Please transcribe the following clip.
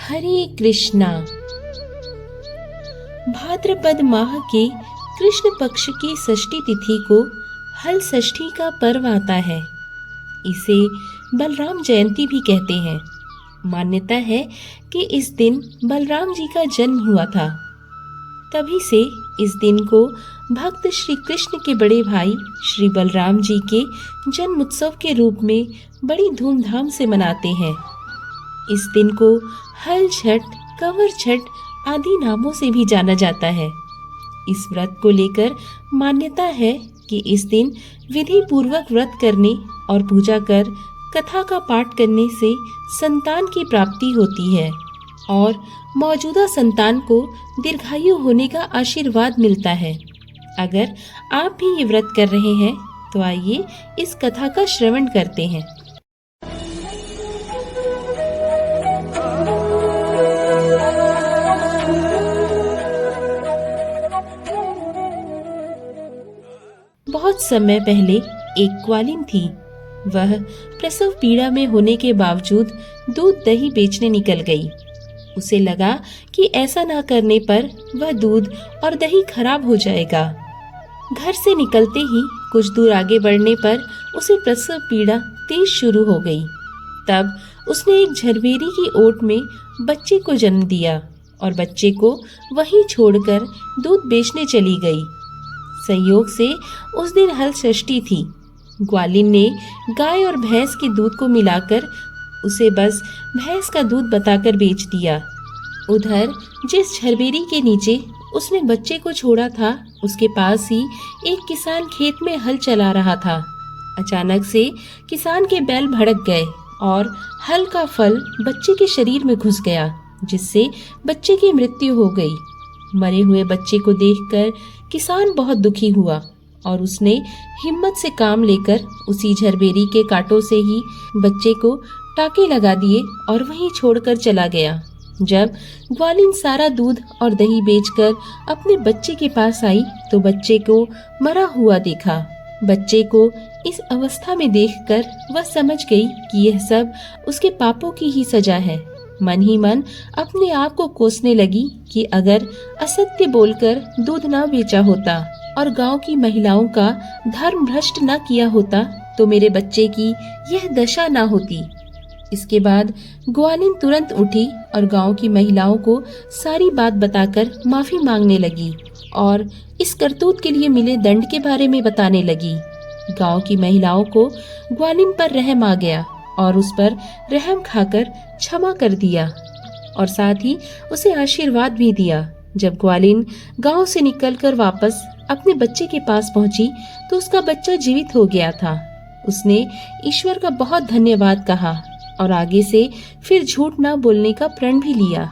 हरे कृष्णा। भाद्रपद माह के कृष्ण पक्ष की षष्ठी तिथि को हल षष्ठी का पर्व आता है। इसे बलराम जयंती भी कहते हैं। मान्यता है कि इस दिन बलराम जी का जन्म हुआ था। तभी से इस दिन को भक्त श्री कृष्ण के बड़े भाई श्री बलराम जी के जन्म उत्सव के रूप में बड़ी धूमधाम से मनाते हैं। इस दिन को हल छठ, कंवर छठ आदि नामों से भी जाना जाता है। इस व्रत को लेकर मान्यता है कि इस दिन विधि पूर्वक व्रत करने और पूजा कर कथा का पाठ करने से संतान की प्राप्ति होती है और मौजूदा संतान को दीर्घायु होने का आशीर्वाद मिलता है। अगर आप भी ये व्रत कर रहे हैं तो आइए इस कथा का श्रवण करते हैं। बहुत समय पहले एक ग्वालिन थी। वह प्रसव पीड़ा में होने के बावजूद दूध दही बेचने निकल गई। उसे लगा कि ऐसा ना करने पर वह दूध और दही खराब हो जाएगा। घर से निकलते ही कुछ दूर आगे बढ़ने पर उसे प्रसव पीड़ा तेज शुरू हो गई। तब उसने एक झरबेरी की ओट में बच्चे को जन्म दिया और बच्चे को वहीं छोड़कर दूध बेचने चली गई। संयोग से उस दिन हल षष्ठी थी। ग्वालिन ने गाय और भैंस के दूध को मिलाकर उसे बस भैंस का दूध बताकर बेच दिया। उधर जिस झरबेरी के नीचे उसने बच्चे को छोड़ा था, उसके पास ही एक किसान खेत में हल चला रहा था। अचानक से किसान के बैल भड़क गए और हल का फल बच्चे के शरीर में घुस गया, जिससे बच्चे की मृत्यु हो गई। मरे हुए बच्चे को देखकर किसान बहुत दुखी हुआ और उसने हिम्मत से काम लेकर उसी झरबेरी के कांटों से ही बच्चे को टाके लगा दिए और वहीं छोड़कर चला गया। जब ग्वालिन सारा दूध और दही बेचकर अपने बच्चे के पास आई तो बच्चे को मरा हुआ देखा। बच्चे को इस अवस्था में देखकर वह समझ गई कि यह सब उसके पापों की ही सजा है। मन ही मन अपने आप को कोसने लगी कि अगर असत्य बोलकर दूध ना बेचा होता और गांव की महिलाओं का धर्म भ्रष्ट न किया होता तो मेरे बच्चे की यह दशा ना होती। इसके बाद ग्वालिन तुरंत उठी और गांव की महिलाओं को सारी बात बताकर माफी मांगने लगी और इस करतूत के लिए मिले दंड के बारे में बताने लगी। गांव की महिलाओं को ग्वालिन पर रहम आ गया और उस पर रहम खाकर क्षमा कर दिया और साथ ही उसे आशीर्वाद भी दिया। जब ग्वालिन गांव से निकलकर वापस अपने बच्चे के पास पहुंची तो उसका बच्चा जीवित हो गया था। उसने ईश्वर का बहुत धन्यवाद कहा और आगे से फिर झूठ ना बोलने का प्रण भी लिया।